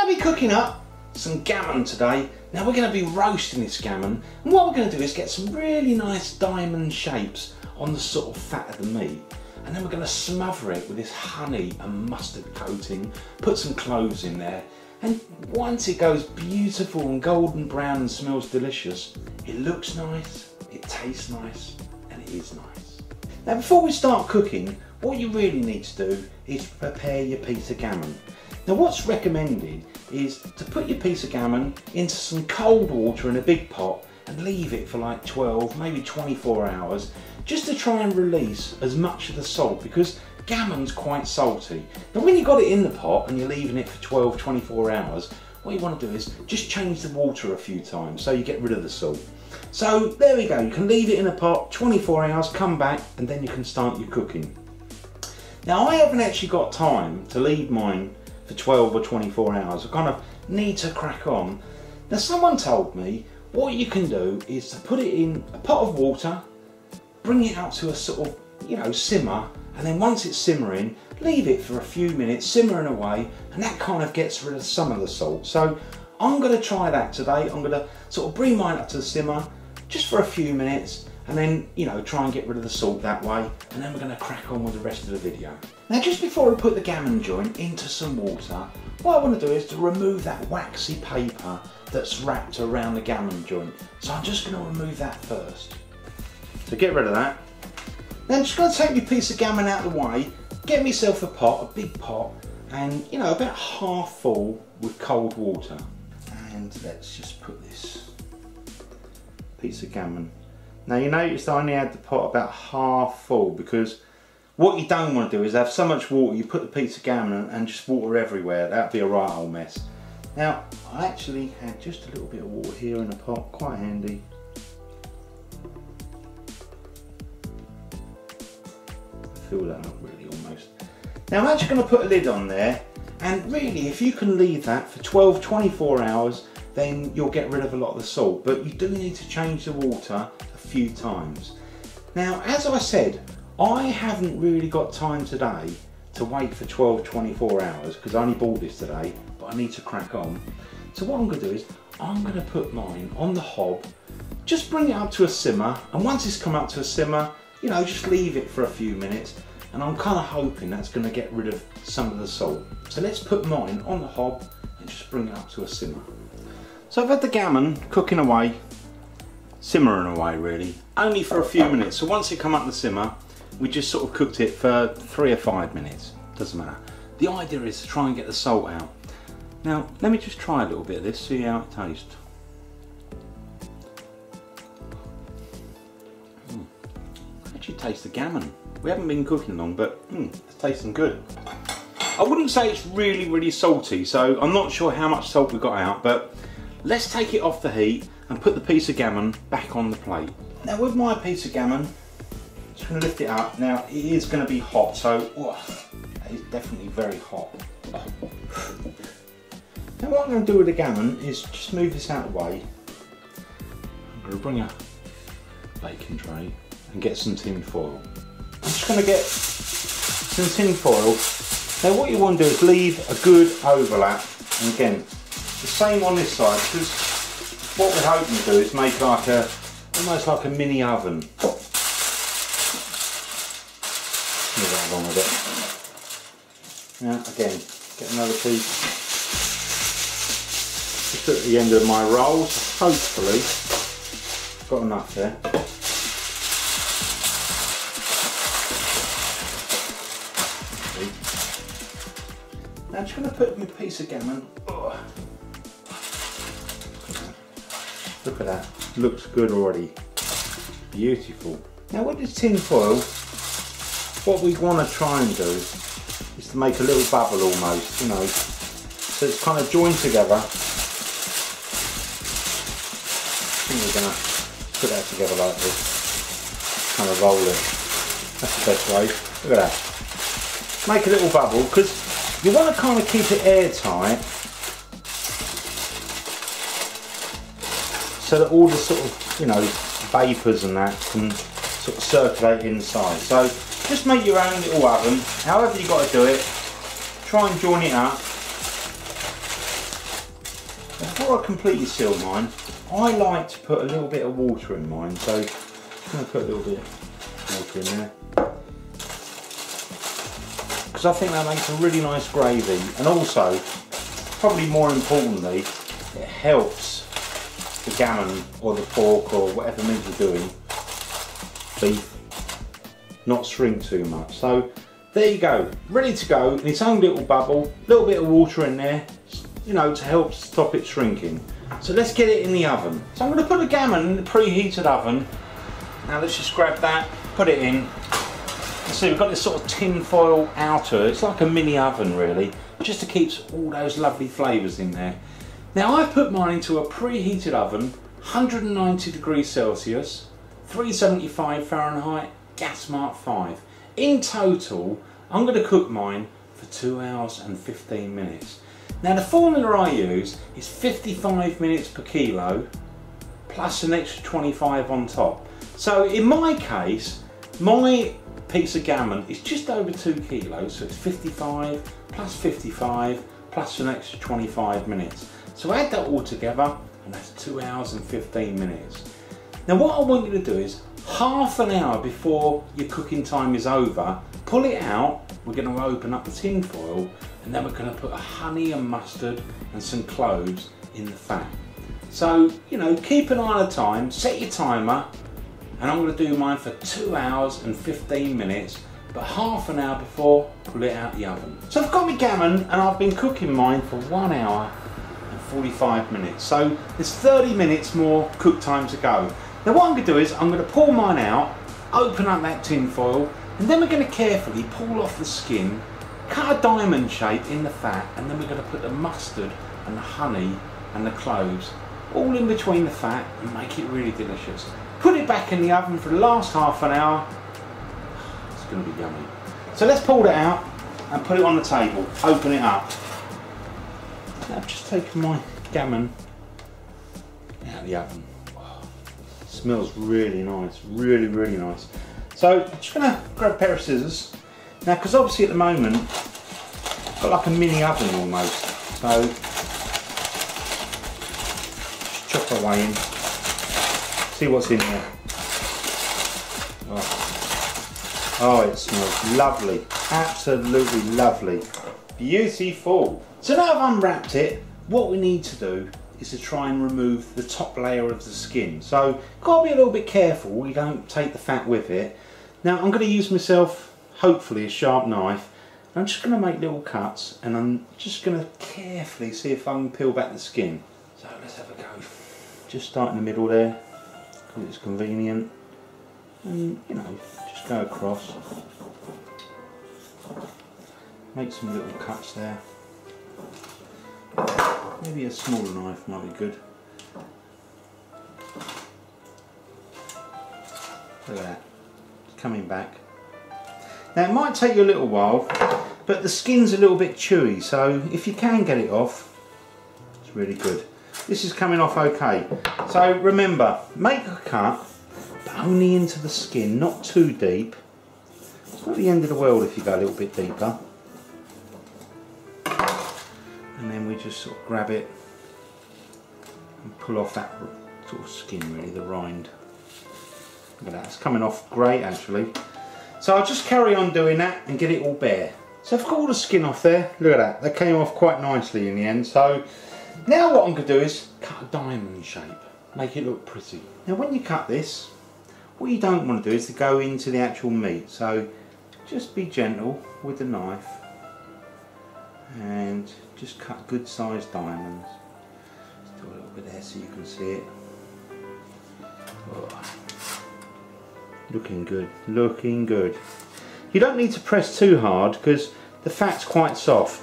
going to be cooking up some gammon today. Now we're going to be roasting this gammon, and what we're going to do is get some really nice diamond shapes on the sort of fat of the meat, and then we're going to smother it with this honey and mustard coating, put some cloves in there, and once it goes beautiful and golden brown and smells delicious, it looks nice, it tastes nice, and it is nice. Now before we start cooking, what you really need to do is prepare your piece of gammon. Now what's recommended is to put your piece of gammon into some cold water in a big pot and leave it for like 12, maybe 24 hours, just to try and release as much of the salt, because gammon's quite salty. Now when you've got it in the pot and you're leaving it for 12, 24 hours, what you want to do is just change the water a few times so you get rid of the salt. So there we go, you can leave it in a pot 24 hours, come back, and then you can start your cooking. Now I haven't actually got time to leave mine for 12 or 24 hours. I kind of need to crack on. Now someone told me what you can do is to put it in a pot of water, bring it out to a sort of, you know, simmer, and then once it's simmering, leave it for a few minutes simmering away, and that kind of gets rid of some of the salt. So I'm going to try that today. I'm going to sort of bring mine up to the simmer just for a few minutes, and then, you know, try and get rid of the salt that way, and then we're going to crack on with the rest of the video. Now just before I put the gammon joint into some water, what I want to do is to remove that waxy paper that's wrapped around the gammon joint. So I'm just going to remove that first. So get rid of that. Then I'm just going to take my piece of gammon out of the way, get myself a pot, a big pot, and, you know, about half full with cold water. And let's just put this piece of gammon. Now you notice I only had the pot about half full, because what you don't want to do is have so much water you put the piece of gammon and just water everywhere. That'd be a right old mess. Now I actually had just a little bit of water here in the pot, quite handy. Fill that up really almost. Now I'm actually going to put a lid on there, and really if you can leave that for 12-24 hours, then you'll get rid of a lot of the salt, but you do need to change the water a few times. Now as I said, I haven't really got time today to wait for 12-24 hours because I only bought this today, but I need to crack on. So what I'm going to do is I'm going to put mine on the hob, just bring it up to a simmer, and once it's come up to a simmer, you know, just leave it for a few minutes, and I'm kind of hoping that's going to get rid of some of the salt. So let's put mine on the hob and just bring it up to a simmer. So I've had the gammon cooking away, simmering away really, only for a few minutes. So once it come up the simmer, we just sort of cooked it for 3 or 5 minutes, doesn't matter. The idea is to try and get the salt out. Now let me just try a little bit of this, see how it tastes. Actually taste the gammon. We haven't been cooking long, but it's tasting good. I wouldn't say it's really salty, so I'm not sure how much salt we got out, but let's take it off the heat and put the piece of gammon back on the plate. Now with my piece of gammon, I'm just going to lift it up. Now it is going to be hot, so it is definitely very hot. Now what I'm going to do with the gammon is just move this out of the way. I'm going to bring a baking tray and get some tin foil. I'm just going to get some tin foil. Now what you want to do is leave a good overlap, and again the same on this side, because what we're hoping to do is make like almost like a mini oven. Move that along with it. Now again, get another piece just at the end of my roll, so hopefully got enough there. Now I'm just going to put my piece of gammon. Look at that, looks good already. Beautiful. Now with this tin foil, what we want to try and do is to make a little bubble almost, you know, so it's kind of joined together. I think we're going to put that together like this, kind of roll it. That's the best way. Look at that. Make a little bubble, because you want to kind of keep it airtight so that all the sort of, you know, vapours and that can sort of circulate inside. So just make your own little oven, however you got to do it. Try and join it up. before I completely seal mine, I like to put a little bit of water in mine, so I'm going to put a little bit of water in there. Because I think that makes a really nice gravy, and also, probably more importantly, it helps the gammon or the pork or whatever meat you're doing, beef, not shrink too much. So there you go, ready to go in its own little bubble, a little bit of water in there, you know, to help stop it shrinking. So let's get it in the oven. So I'm going to put the gammon in the preheated oven. Now let's just grab that, put it in. You see, we've got this sort of tin foil outer, it's like a mini oven really, just to keep all those lovely flavours in there. Now I've put mine into a preheated oven, 190 degrees Celsius, 375 Fahrenheit, gas mark 5. In total, I'm going to cook mine for 2 hours and 15 minutes. Now the formula I use is 55 minutes per kilo, plus an extra 25 on top. So in my case, my piece of gammon is just over 2 kilos, so it's 55 plus 55 plus an extra 25 minutes. So add that all together and that's 2 hours and 15 minutes. Now what I want you to do is half an hour before your cooking time is over, pull it out, we're going to open up the tin foil and then we're going to put a honey and mustard and some cloves in the fat. So, you know, keep an eye on the time, set your timer, and I'm going to do mine for 2 hours and 15 minutes, but half an hour before, pull it out the oven. So I've got my gammon and I've been cooking mine for 1 hour and 45 minutes. So there's 30 minutes more cook time to go. Now what I'm going to do is I'm going to pull mine out, open up that tin foil, and then we're going to carefully pull off the skin, cut a diamond shape in the fat, and then we're going to put the mustard and the honey and the cloves all in between the fat and make it really delicious. Put it back in the oven for the last half an hour. It's going to be yummy. So let's pull it out and put it on the table. Open it up. Now I've just taken my gammon out of the oven. Oh, it smells really nice, really, really nice. So I'm just going to grab a pair of scissors. Now, because obviously at the moment, I've got like a mini oven almost. So just chop away in. See what's in there. Oh, it smells lovely. Absolutely lovely. Beautiful. So now I've unwrapped it, what we need to do is to try and remove the top layer of the skin. So got to be a little bit careful you don't take the fat with it. Now I'm going to use myself, hopefully, a sharp knife. I'm just going to make little cuts and I'm just going to carefully see if I can peel back the skin. So let's have a go. Just start in the middle there. It's convenient, and you know, just go across, make some little cuts there. Maybe a smaller knife might be good. Look at that, it's coming back. Now it might take you a little while, but the skin's a little bit chewy, so if you can get it off, it's really good. This is coming off okay. So remember, make a cut, but only into the skin, not too deep. It's not the end of the world if you go a little bit deeper. And then we just sort of grab it and pull off that sort of skin really, the rind. Look at that, it's coming off great actually. So I'll just carry on doing that and get it all bare. So I've got all the skin off there, look at that, that came off quite nicely in the end. So now what I'm going to do is cut a diamond shape, make it look pretty. Now when you cut this, what you don't want to do is to go into the actual meat, so just be gentle with the knife and just cut good sized diamonds. Just do a little bit there so you can see it. Oh. Looking good, looking good. You don't need to press too hard because the fat's quite soft.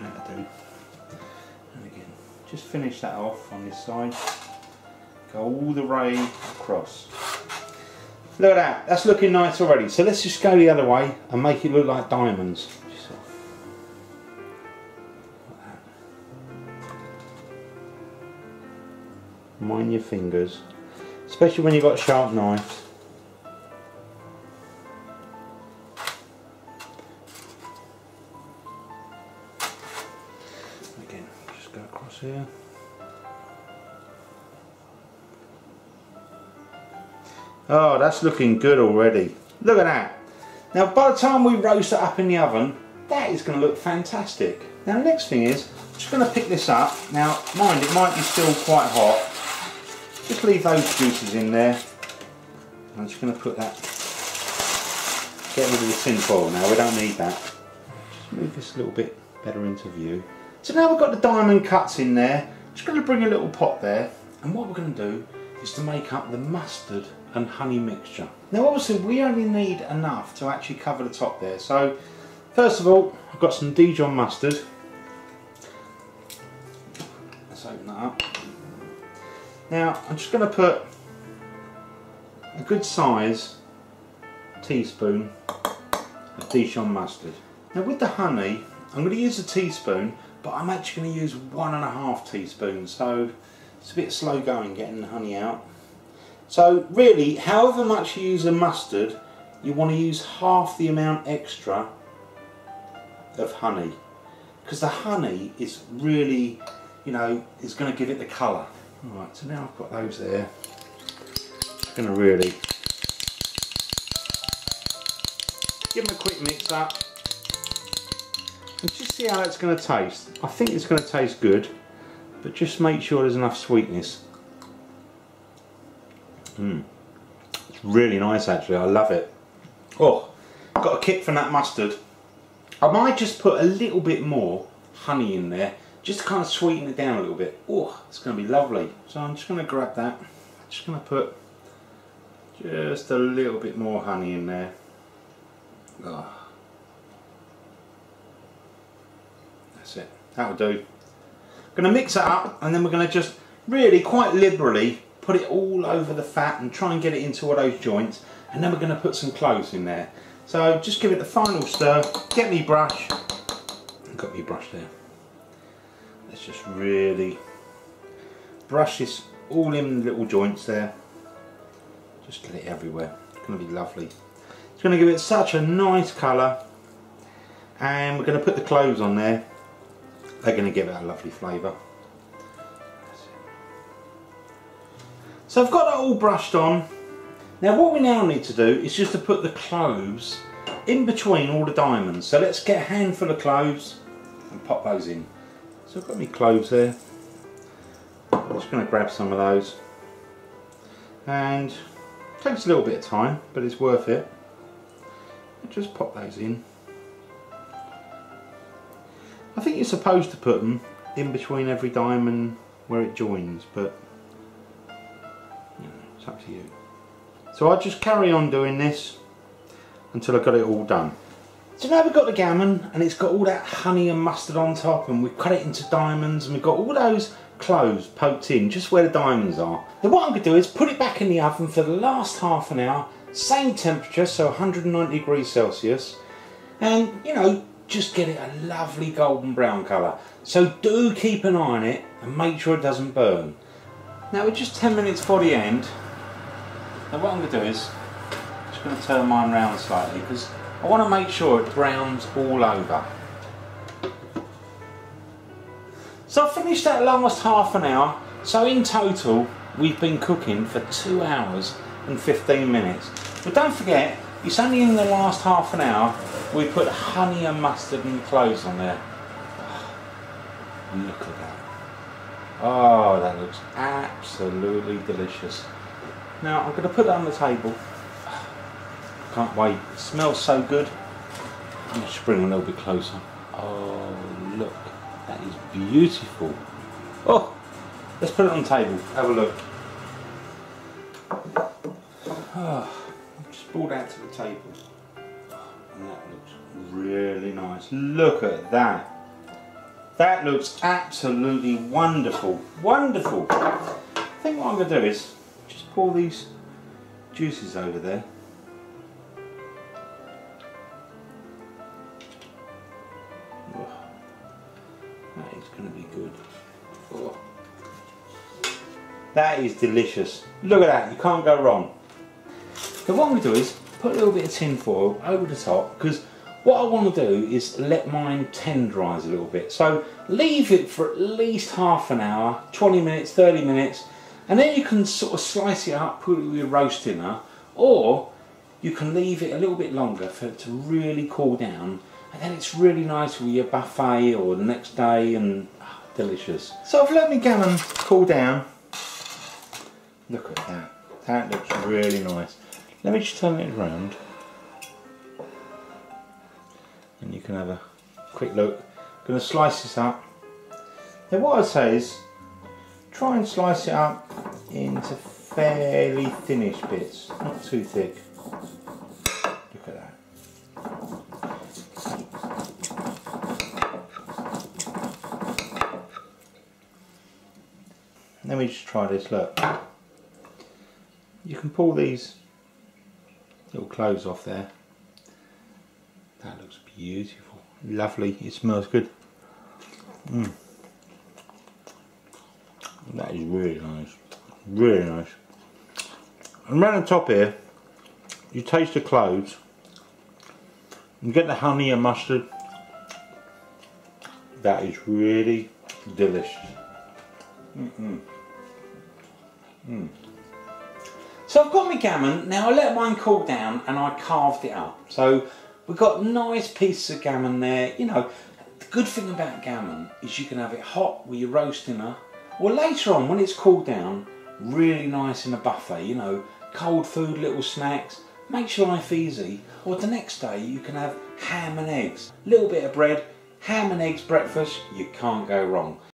That'll do. And again, just finish that off on this side. Go all the way across. Look at that, that's looking nice already. So let's just go the other way and make it look like diamonds. Just like that. Mind your fingers, especially when you've got sharp knives. Again, just Go across here. Oh, that's looking good already. Look at that. Now by the time we roast it up in the oven, that is going to look fantastic. Now the next thing is, I'm just going to pick this up. Now mind, it might be still quite hot. Just leave those juices in there. I'm just going to put that, get rid of the tin foil now, we don't need that. Just move this a little bit better into view. So now we've got the diamond cuts in there. I'm just going to bring a little pot there, and what we're going to do is to make up the mustard and honey mixture. Now obviously we only need enough to actually cover the top there. So first of all, I've got some Dijon mustard. Let's open that up. Now I'm just going to put a good size teaspoon of Dijon mustard. Now with the honey, I'm going to use a teaspoon, but I'm actually going to use 1.5 teaspoons. So it's a bit slow going getting the honey out. So really, however much you use of mustard, you want to use half the amount extra of honey, because the honey is really, you know, is going to give it the colour. Alright, so now I've got those there. Just going to really give them a quick mix up and just see how it's going to taste. I think it's going to taste good, but just make sure there's enough sweetness. It's really nice actually, I love it. Oh, got a kick from that mustard. I might just put a little bit more honey in there, just to kind of sweeten it down a little bit. Oh, it's going to be lovely. So I'm just going to grab that. I'm just going to put just a little bit more honey in there. Oh. That's it, that'll do. I'm going to mix it up, and then we're going to just really quite liberally put it all over the fat and try and get it into all those joints, and then we're going to put some cloves in there. So just give it the final stir, get me brush, I've got me brush there. Let's just really brush this all in the little joints there. Just get it everywhere, it's going to be lovely. It's going to give it such a nice colour, and we're going to put the cloves on there. They're going to give it a lovely flavour. So I've got that all brushed on. Now what we now need to do is just to put the cloves in between all the diamonds. So let's get a handful of cloves and pop those in. So I've got my cloves there. I'm just going to grab some of those. And it takes a little bit of time, but it's worth it. Just pop those in. I think you're supposed to put them in between every diamond where it joins, but it's up to you. So I'll just carry on doing this until I've got it all done. So now we've got the gammon, and it's got all that honey and mustard on top, and we've cut it into diamonds, and we've got all those cloves poked in just where the diamonds are. Now what I'm going to do is put it back in the oven for the last half an hour, same temperature, so 190 degrees Celsius, and you know, just get it a lovely golden brown colour. So do keep an eye on it and make sure it doesn't burn. Now we're just 10 minutes for the end. Now what I'm going to do is, I'm just going to turn mine round slightly, because I want to make sure it browns all over. So I've finished that last half an hour, so in total we've been cooking for 2 hours and 15 minutes. But don't forget, it's only in the last half an hour we put honey and mustard and cloves on there. Oh, look at that. Oh, that looks absolutely delicious. Now I'm going to put that on the table. Can't wait, it smells so good. I'm going to bring it a little bit closer. Oh look, that is beautiful. Oh, let's put it on the table, have a look. Oh, I've just brought that to the table. And that looks really nice. Look at that. That looks absolutely wonderful. Wonderful. I think what I'm going to do is just pour these juices over there. Oh, that is going to be good. Oh. That is delicious. Look at that, you can't go wrong. So what I'm going to do is put a little bit of tin foil over the top, because what I want to do is let mine tenderise a little bit. So leave it for at least half an hour, 20 minutes, 30 minutes, and then you can sort of slice it up, put it with your roast dinner, or you can leave it a little bit longer for it to really cool down, and then it's really nice with your buffet or the next day, and delicious. So I've let my gammon cool down. Look at that. That looks really nice. Let me just turn it around and you can have a quick look. I'm going to slice this up. Now what I'd say is try and slice it up into fairly thinnish bits, not too thick. Look at that. Let me just try this, look. You can pull these little cloves off there. That looks beautiful, lovely, it smells good. That is really nice, really nice. And around the top here, you taste the cloves, you get the honey and mustard. That is really delicious. So I've got my gammon, now I let mine cool down and I carved it up. So we've got nice pieces of gammon there. You know, the good thing about gammon is you can have it hot with your roast dinner, or later on when it's cooled down, really nice in a buffet, you know, cold food, little snacks, makes your life easy. Or the next day you can have ham and eggs, a little bit of bread, ham and eggs breakfast, you can't go wrong.